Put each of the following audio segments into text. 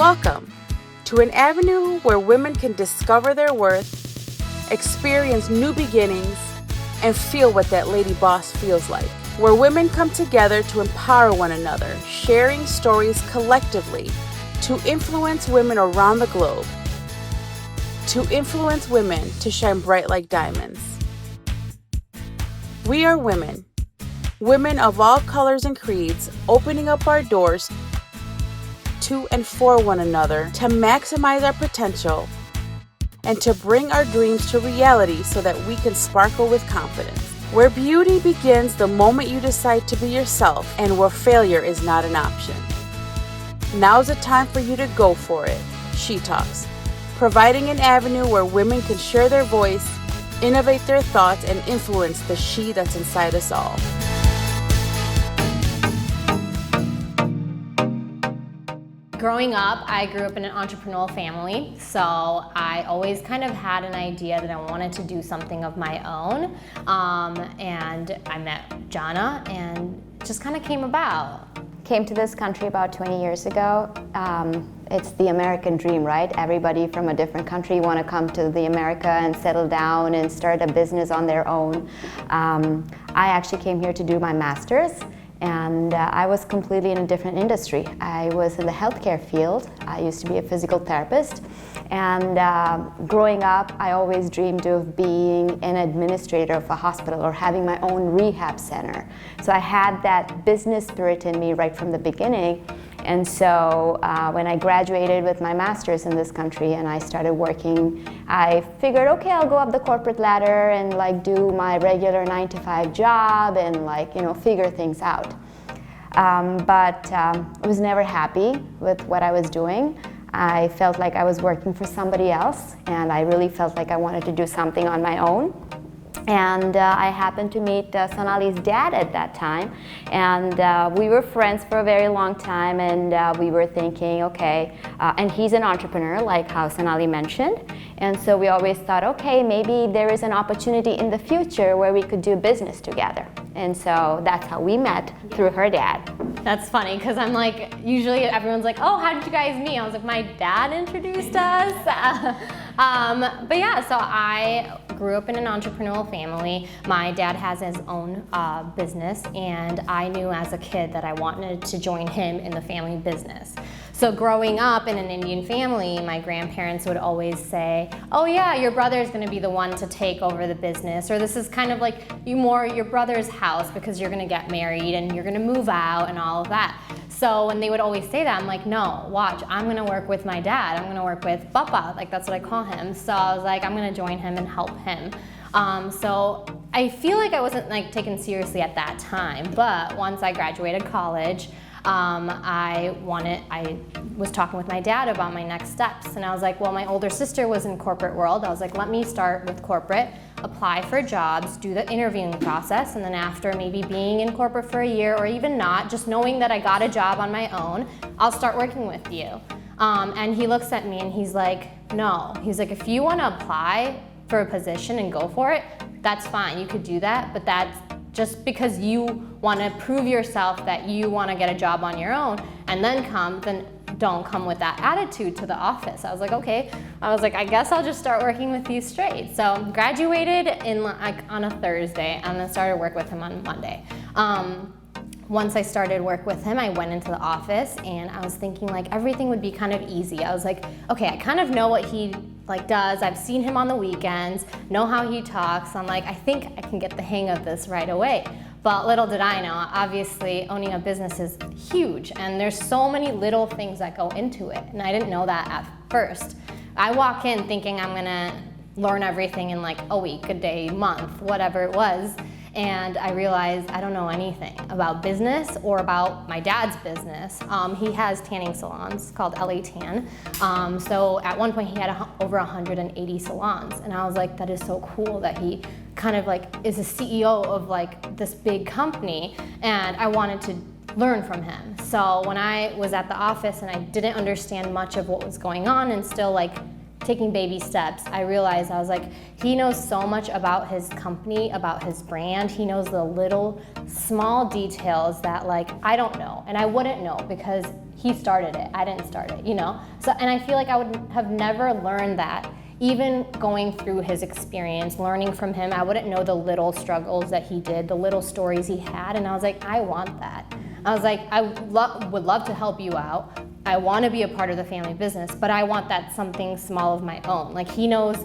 Welcome to an avenue where women can discover their worth, experience new beginnings, and feel what that lady boss feels like. Where women come together to empower one another, sharing stories collectively to influence women around the globe, to influence women to shine bright like diamonds. We are women, women of all colors and creeds, opening up our doors to and for one another to maximize our potential and to bring our dreams to reality so that we can sparkle with confidence. Where beauty begins the moment you decide to be yourself and where failure is not an option. Now's the time for you to go for it. She Talks, providing an avenue where women can share their voice, innovate their thoughts, and influence the she that's inside us all. Growing up, I grew up in an entrepreneurial family, so I always kind of had an idea that I wanted to do something of my own, and I met Jana, and it just kind of came about. Came to this country about 20 years ago. It's the American dream, right? Everybody from a different country want to come to the America and settle down and start a business on their own. I actually came here to do my master's. And I was completely in a different industry. I was in the healthcare field. I used to be a physical therapist. And growing up, I always dreamed of being an administrator of a hospital or having my own rehab center. So I had that business spirit in me right from the beginning. And so when I graduated with my master's in this country and I started working, I figured, okay, I'll go up the corporate ladder and do my regular 9-to-5 job and figure things out. But I was never happy with what I was doing. I felt like I was working for somebody else, and I really felt like I wanted to do something on my own. And I happened to meet Sonali's dad at that time, and we were friends for a very long time, and we were thinking, okay, and he's an entrepreneur like how Sonali mentioned, and so we always thought, okay, maybe there is an opportunity in the future where we could do business together. And so that's how we met, through her dad. That's funny, because I'm like, usually everyone's like, oh, how did you guys meet? I was like, my dad introduced us. But yeah, so I grew up in an entrepreneurial family. My dad has his own business, and I knew as a kid that I wanted to join him in the family business. So growing up in an Indian family, my grandparents would always say, oh yeah, your brother's gonna be the one to take over the business, or this is kind of like your brother's house because you're gonna get married and you're gonna move out and all of that. So when they would always say that, I'm like, no, watch, I'm gonna work with my dad. I'm gonna work with Papa, that's what I call him. So I was like, I'm gonna join him and help him. So I feel like I wasn't taken seriously at that time, but once I graduated college, I was talking with my dad about my next steps, and I was like, well, my older sister was in corporate world. I was like, let me start with corporate, apply for jobs, do the interviewing process, and then after maybe being in corporate for a year or even not, just knowing that I got a job on my own, I'll start working with you. And he looks at me and he's like, no. He's like, if you want to apply for a position and go for it, that's fine. You could do that, but that's just because you want to prove yourself that you want to get a job on your own and then don't come with that attitude to the office. I was like, okay. I was like, I guess I'll just start working with you straight. So graduated on a Thursday and then started work with him on Monday. Once I started work with him, I went into the office and I was thinking everything would be kind of easy. I was like, okay, I kind of know what he does. I've seen him on the weekends, know how he talks. I'm like, I think I can get the hang of this right away. But little did I know, obviously owning a business is huge and there's so many little things that go into it. And I didn't know that at first. I walk in thinking I'm gonna learn everything in a week, a day, month, whatever it was. And I realized I don't know anything about business or about my dad's business. He has tanning salons called LA Tan. So at one point he had over 180 salons. And I was like, that is so cool that he kind of is a CEO of this big company. And I wanted to learn from him. So when I was at the office and I didn't understand much of what was going on and still taking baby steps, I realized, I was like, he knows so much about his company, about his brand. He knows the little small details that like I don't know, and I wouldn't know because he started it. I didn't start it, you know? So, and I feel like I would have never learned that. Even going through his experience, learning from him, I wouldn't know the little struggles that he did, the little stories he had, and I was like, I want that. I was like, I would love to help you out. I want to be a part of the family business, but I want that something small of my own. Like he knows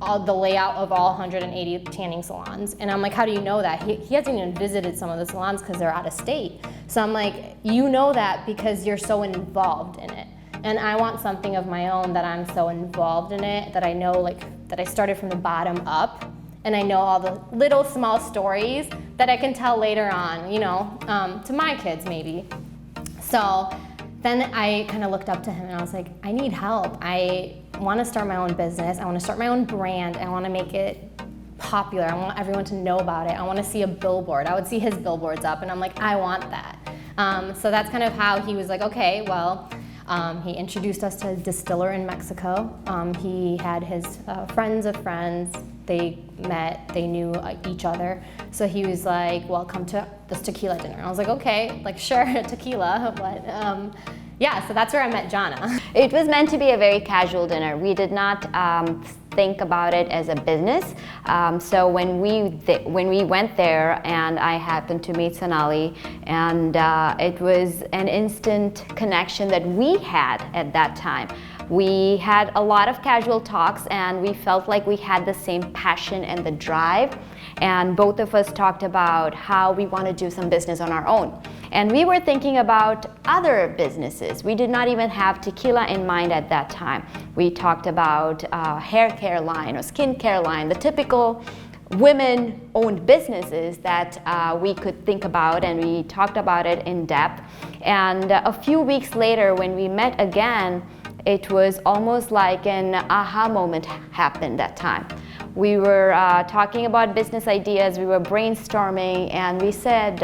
all the layout of all 180 tanning salons. And I'm like, how do you know that? He hasn't even visited some of the salons because they're out of state. So I'm like, you know that because you're so involved in it. And I want something of my own that I'm so involved in it, that I know like, that I started from the bottom up. And I know all the little small stories that I can tell later on, you know, to my kids maybe. So then I kind of looked up to him and I was like, I need help. I want to start my own business. I want to start my own brand. I want to make it popular. I want everyone to know about it. I want to see a billboard. I would see his billboards up and I'm like, I want that. So that's kind of how he was like, okay, well, he introduced us to a distiller in Mexico. He had his friends of friends. They met, they knew each other. So he was like, well, come to this tequila dinner. I was like, okay, like sure, tequila, but yeah, so that's where I met Jana. It was meant to be a very casual dinner. We did not think about it as a business. So when we went there and I happened to meet Sonali, and it was an instant connection that we had at that time. We had a lot of casual talks and we felt like we had the same passion and the drive, and both of us talked about how we want to do some business on our own. And we were thinking about other businesses. We did not even have tequila in mind at that time. We talked about hair care line or skin care line, the typical women-owned businesses that we could think about, and we talked about it in depth. And a few weeks later when we met again, it was almost like an aha moment happened that time. We were talking about business ideas, we were brainstorming, and we said,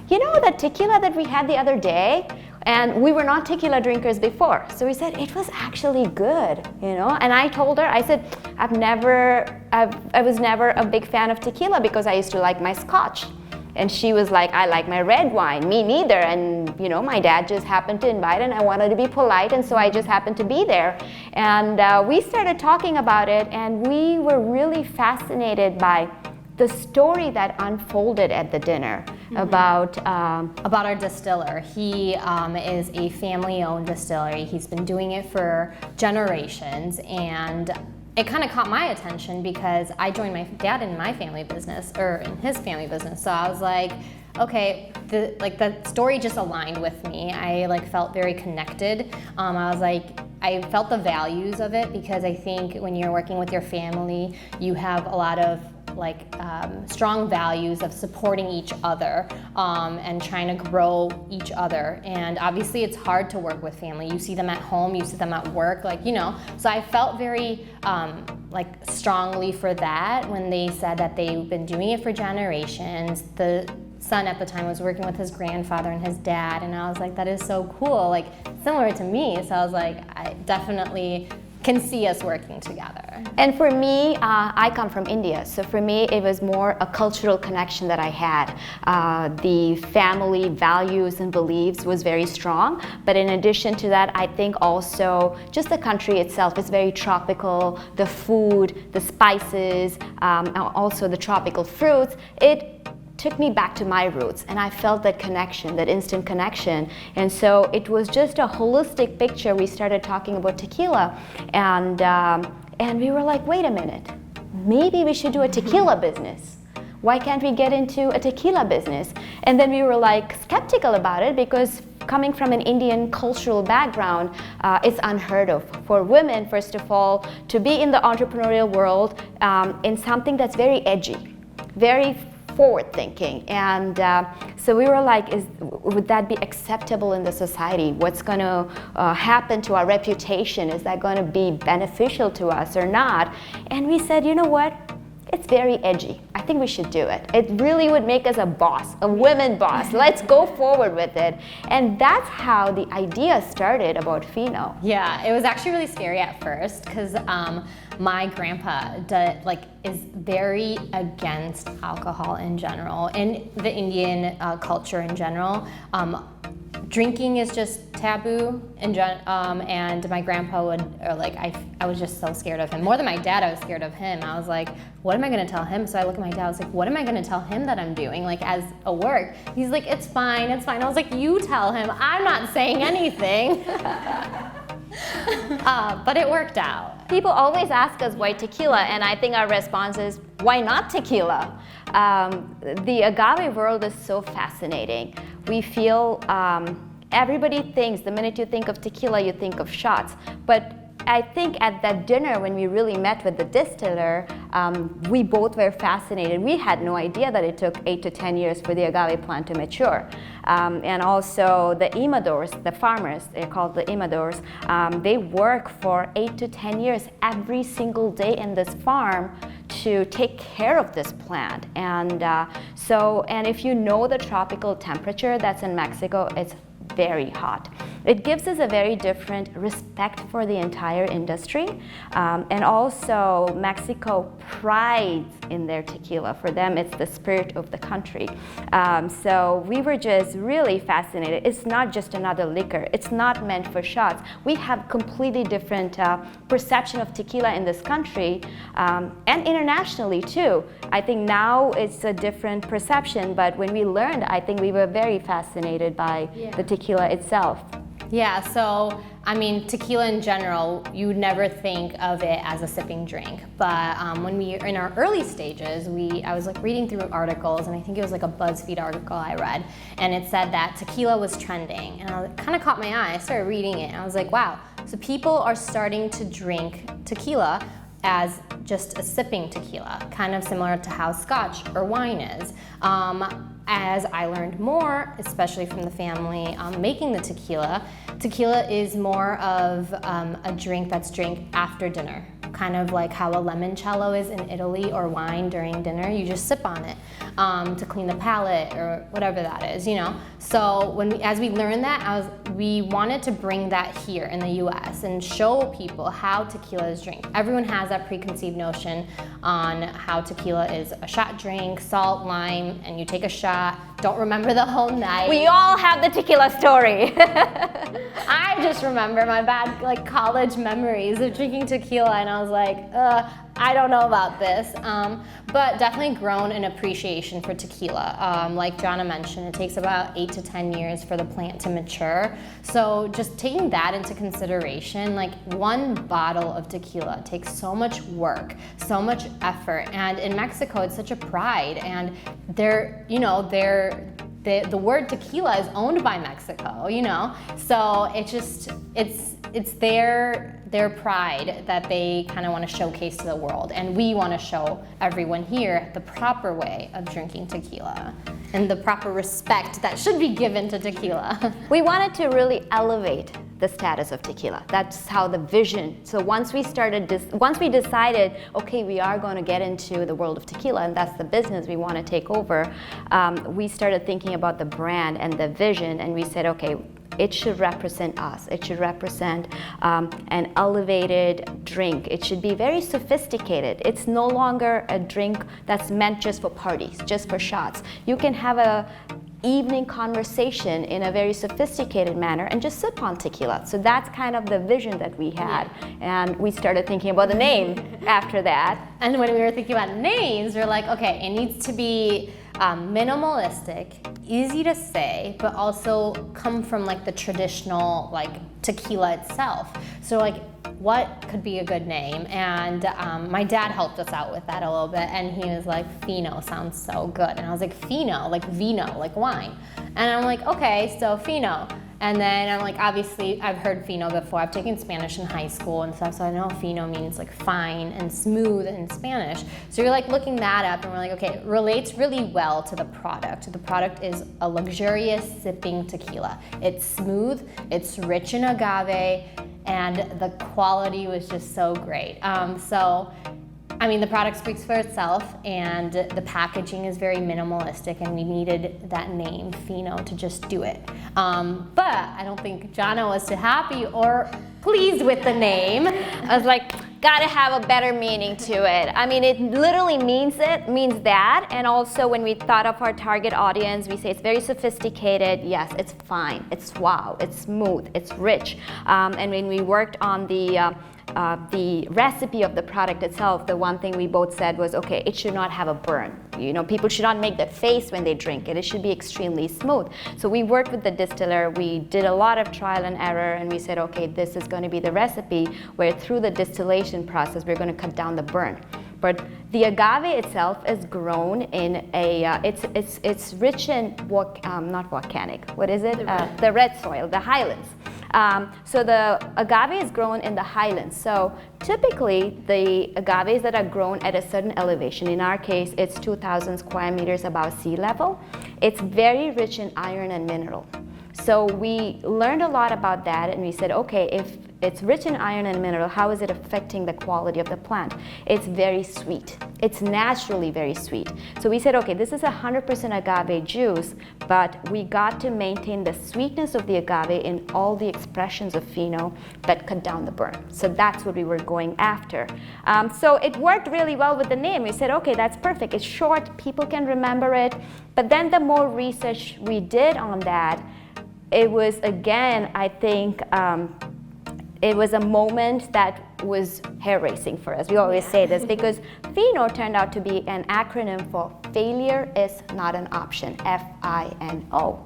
you know that tequila that we had the other day? And we were not tequila drinkers before. So we said, it was actually good, you know? And I told her, I said, I was never a big fan of tequila because I used to like my scotch. And she was like, I like my red wine. Me neither. And you know, my dad just happened to invite and I wanted to be polite, and so I just happened to be there. And we started talking about it, and we were really fascinated by the story that unfolded at the dinner about our distiller. He is a family-owned distillery. He's been doing it for generations, and it kind of caught my attention because I joined my dad in my family business, or in his family business. So I was like, okay, the story just aligned with me. I like felt very connected. I was like, I felt the values of it, because I think when you're working with your family, you have a lot of strong values of supporting each other and trying to grow each other. And obviously it's hard to work with family. You see them at home, you see them at work, like, you know. So I felt very strongly for that when they said that they've been doing it for generations. The son at the time was working with his grandfather and his dad, and I was like, that is so cool, like similar to me. So I was like, I definitely can see us working together. And for me, I come from India, so for me it was more a cultural connection that I had. The family values and beliefs was very strong, but in addition to that, I think also just the country itself is very tropical. The food, the spices, also the tropical fruits, it took me back to my roots, and I felt that connection, that instant connection. And so it was just a holistic picture. We started talking about tequila, and we were like, wait a minute, maybe we should do a tequila business. Why can't we get into a tequila business? And then we were like skeptical about it, because coming from an Indian cultural background, it's unheard of for women, first of all, to be in the entrepreneurial world in something that's very edgy, very forward thinking. And so we were like, would that be acceptable in the society? What's going to happen to our reputation? Is that going to be beneficial to us or not? And we said, you know what? it's very edgy. I think we should do it. It really would make us a boss, a women boss. Let's go forward with it. And that's how the idea started about FINO. Yeah, it was actually really scary at first because my grandpa is very against alcohol in general, and the Indian culture in general. Drinking is just taboo, and my grandpa would, I was just so scared of him. More than my dad, I was scared of him. I was like, what am I gonna tell him? So I look at my dad, I was like, what am I gonna tell him that I'm doing, like as a work? He's like, it's fine, it's fine. I was like, you tell him, I'm not saying anything. But it worked out. People always ask us why tequila, and I think our response is, why not tequila? The agave world is so fascinating. We feel, everybody thinks the minute you think of tequila, you think of shots. But I think at that dinner when we really met with the distiller, we both were fascinated. We had no idea that it took 8 to 10 years for the agave plant to mature. And also the imadors, the farmers, they're called the imadors, they work for 8 to 10 years every single day in this farm to take care of this plant. And and if you know the tropical temperature that's in Mexico, it's very hot. It gives us a very different respect for the entire industry. And also Mexico prides in their tequila. For them, it's the spirit of the country. So we were just really fascinated. It's not just another liquor. It's not meant for shots. We have completely different perception of tequila in this country and internationally too. I think now it's a different perception, but when we learned, I think we were very fascinated by the tequila itself. Yeah, so I mean, tequila in general, you would never think of it as a sipping drink. But when we were in our early stages, I was like reading through articles, and I think it was like a BuzzFeed article I read, and it said that tequila was trending, and it kind of caught my eye. I started reading it, and I was like, wow, so people are starting to drink tequila as just a sipping tequila, kind of similar to how Scotch or wine is. As I learned more, especially from the family making the tequila, tequila is more of a drink that's drank after dinner, kind of like how a limoncello is in Italy, or wine during dinner. You just sip on it to clean the palate or whatever that is, you know. So as we learned that, we wanted to bring that here in the U.S. and show people how tequila is drank. Everyone has that preconceived notion on how tequila is a shot drink, salt, lime, and you take a shot, don't remember the whole night. We all have the tequila story. I just remember my bad college memories of drinking tequila, and I was like, I don't know about this. But definitely grown an appreciation for tequila. Like Jana mentioned, it takes about 8 to 10 years for the plant to mature. So just taking that into consideration, like one bottle of tequila takes so much work, so much effort. And in Mexico, it's such a pride. And the word tequila is owned by Mexico, you know? So it's their pride that they kind of want to showcase to the world. And we want to show everyone here the proper way of drinking tequila and the proper respect that should be given to tequila. We wanted to really elevate the status of tequila. That's how the vision. So once we decided, okay, we are going to get into the world of tequila, and that's the business we want to take over, we started thinking about the brand and the vision, and we said, okay, it should represent us. It should represent an elevated drink. It should be very sophisticated. It's no longer a drink that's meant just for parties, just for shots. You can have a evening conversation in a very sophisticated manner and just sip on tequila. So that's kind of the vision that we had. And we started thinking about the name after that. And when we were thinking about names, we're like, okay, it needs to be minimalistic, easy to say, but also come from like the traditional tequila itself. So what could be a good name? And my dad helped us out with that a little bit, and he was like, FINO sounds so good. And I was like, FINO, like vino, like wine. And I'm like, okay, so FINO. And then I'm like, obviously, I've heard FINO before. I've taken Spanish in high school and stuff, so I know FINO means like fine and smooth in Spanish. So you're like looking that up, and we're like, okay, it relates really well to the product. The product is a luxurious sipping tequila. It's smooth, it's rich in agave, and the quality was just so great. So I mean, the product speaks for itself, and the packaging is very minimalistic, and we needed that name, FINO, to just do it. But I don't think Jana was too happy or pleased with the name. I was like, gotta have a better meaning to it. I mean, it literally means that. And also when we thought of our target audience, we say it's very sophisticated. Yes, it's fine, it's wow, it's smooth, it's rich. And when we worked on the recipe of the product itself, the one thing we both said was, okay, it should not have a burn. You know, people should not make that face when they drink it. It should be extremely smooth. So we worked with the distiller. We did a lot of trial and error, and we said, okay, this is going to be the recipe where through the distillation process, we're going to cut down the burn. But the agave itself is grown in a, it's rich in, not volcanic, what is it? The red soil, the highlands. So the agave is grown in the highlands. So typically the agaves that are grown at a certain elevation, in our case it's 2,000 square meters above sea level, it's very rich in iron and mineral. So we learned a lot about that, and we said, okay, if it's rich in iron and mineral, how is it affecting the quality of the plant? It's very sweet. It's naturally very sweet. So we said, okay, this is 100% agave juice, but we got to maintain the sweetness of the agave in all the expressions of FINO that cut down the burn. So that's what we were going after. So it worked really well with the name. We said, okay, that's perfect. It's short, people can remember it. But then the more research we did on that, it was, again, I think, it was a moment that was hair-raising for us. We always say this because FINO turned out to be an acronym for Failure is Not an Option, FINO.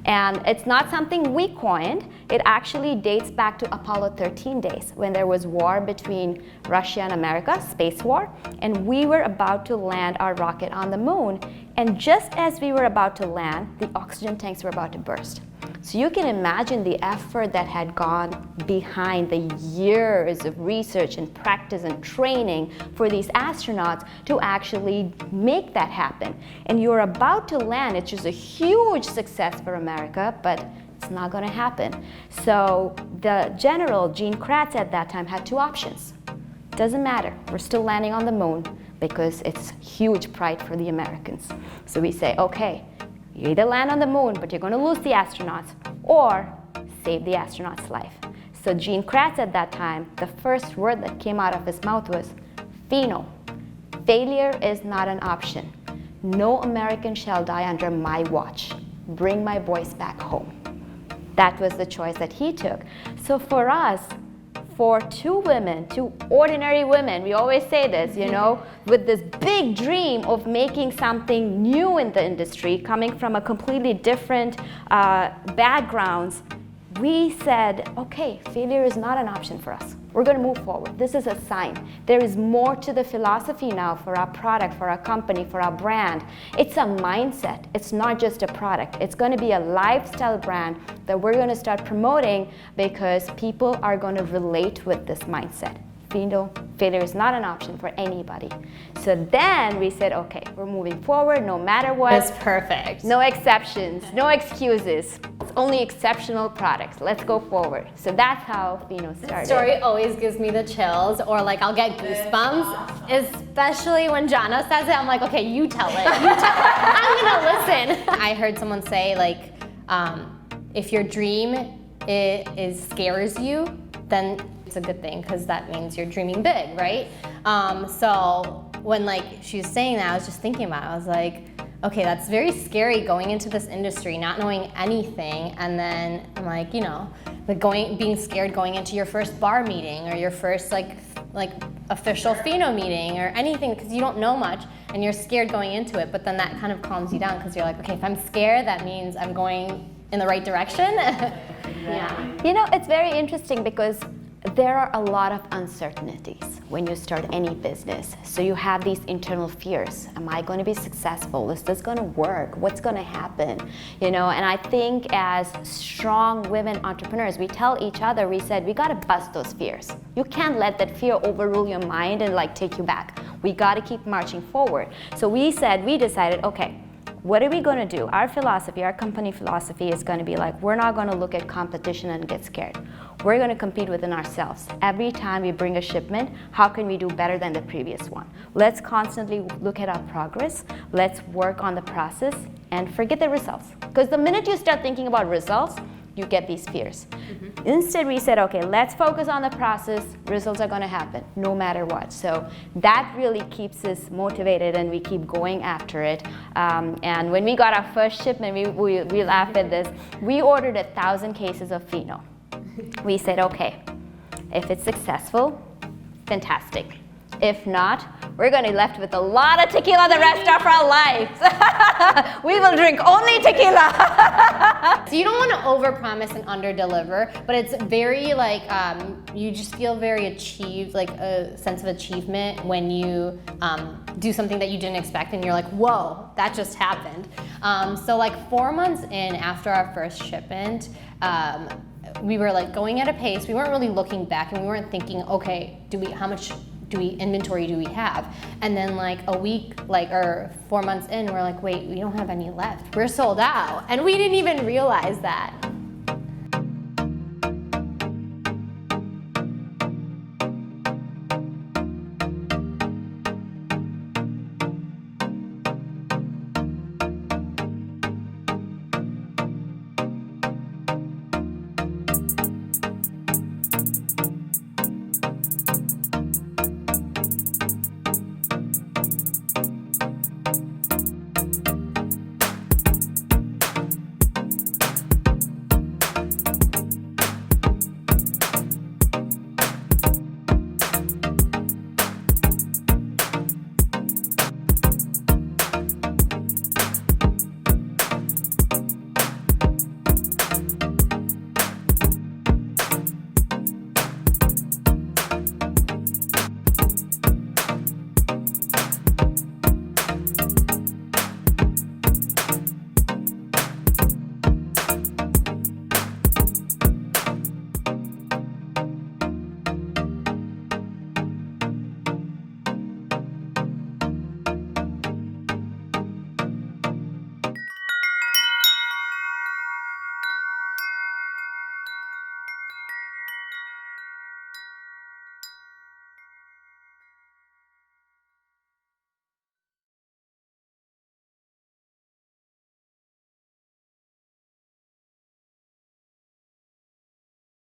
And it's not something we coined. It actually dates back to Apollo 13 days when there was war between Russia and America, space war, and we were about to land our rocket on the moon. And just as we were about to land, the oxygen tanks were about to burst. So you can imagine the effort that had gone behind the years of research and practice and training for these astronauts to actually make that happen. And you're about to land, it's just a huge success for America, but it's not going to happen. So the general, Gene Kratz at that time, had two options. Doesn't matter, we're still landing on the moon because it's huge pride for the Americans. So we say, okay, you either land on the moon, but you're going to lose the astronauts, or save the astronaut's life. So Gene Kratz at that time, the first word that came out of his mouth was FINO. Failure is not an option. No American shall die under my watch. Bring my boys back home. That was the choice that he took. So for us, for two women, two ordinary women, we always say this, you know, with this big dream of making something new in the industry, coming from a completely different backgrounds, we said, okay, failure is not an option for us. We're going to move forward. This is a sign. There is more to the philosophy now for our product, for our company, for our brand. It's a mindset. It's not just a product. It's going to be a lifestyle brand that we're going to start promoting because people are going to relate with this mindset. Failure is not an option for anybody. So then we said, okay, we're moving forward no matter what. That's perfect. No exceptions, no excuses. It's only exceptional products. Let's go forward. So that's how FINO started. That story always gives me the chills, or like I'll get goosebumps, especially when Jana says it. I'm like, okay, you tell it. You tell it. I'm gonna listen. I heard someone say like, if your dream scares you, then it's a good thing because that means you're dreaming big, right? So when like she was saying that, I was just thinking about it. I was like, okay, that's very scary going into this industry, not knowing anything, and then I'm like, you know, like being scared going into your first bar meeting or your first like official FINO meeting or anything because you don't know much and you're scared going into it. But then that kind of calms you down because you're like, okay, if I'm scared, that means I'm going in the right direction. Yeah. You know, it's very interesting because there are a lot of uncertainties when you start any business. So you have these internal fears. Am I going to be successful? Is this going to work? What's going to happen? You know, and I think as strong women entrepreneurs, we tell each other, we said, we got to bust those fears. You can't let that fear overrule your mind and like take you back. We got to keep marching forward. So we decided, okay, what are we going to do? Our philosophy, our company philosophy is going to be like, we're not going to look at competition and get scared. we're going to compete within ourselves. Every time we bring a shipment, how can we do better than the previous one? Let's constantly look at our progress. Let's work on the process and forget the results. Because the minute you start thinking about results, you get these fears. Instead, we said, okay, let's focus on the process. Results are going to happen no matter what. So that really keeps us motivated, and we keep going after it. And when we got our first shipment, we laugh at this. We ordered 1,000 cases of FINO. We said, okay, if it's successful, fantastic. If not, we're going to be left with a lot of tequila the rest of our lives. We will drink only tequila. So you don't want to overpromise and underdeliver, but it's very like, you just feel very achieved, like a sense of achievement when you do something that you didn't expect and you're like, whoa, that just happened. So like 4 months in after our first shipment, we were like going at a pace. We weren't really looking back, and we weren't thinking, okay, how much inventory do we have? And then like a week, or 4 months in, we're like, wait, we don't have any left. We're sold out. And we didn't even realize that.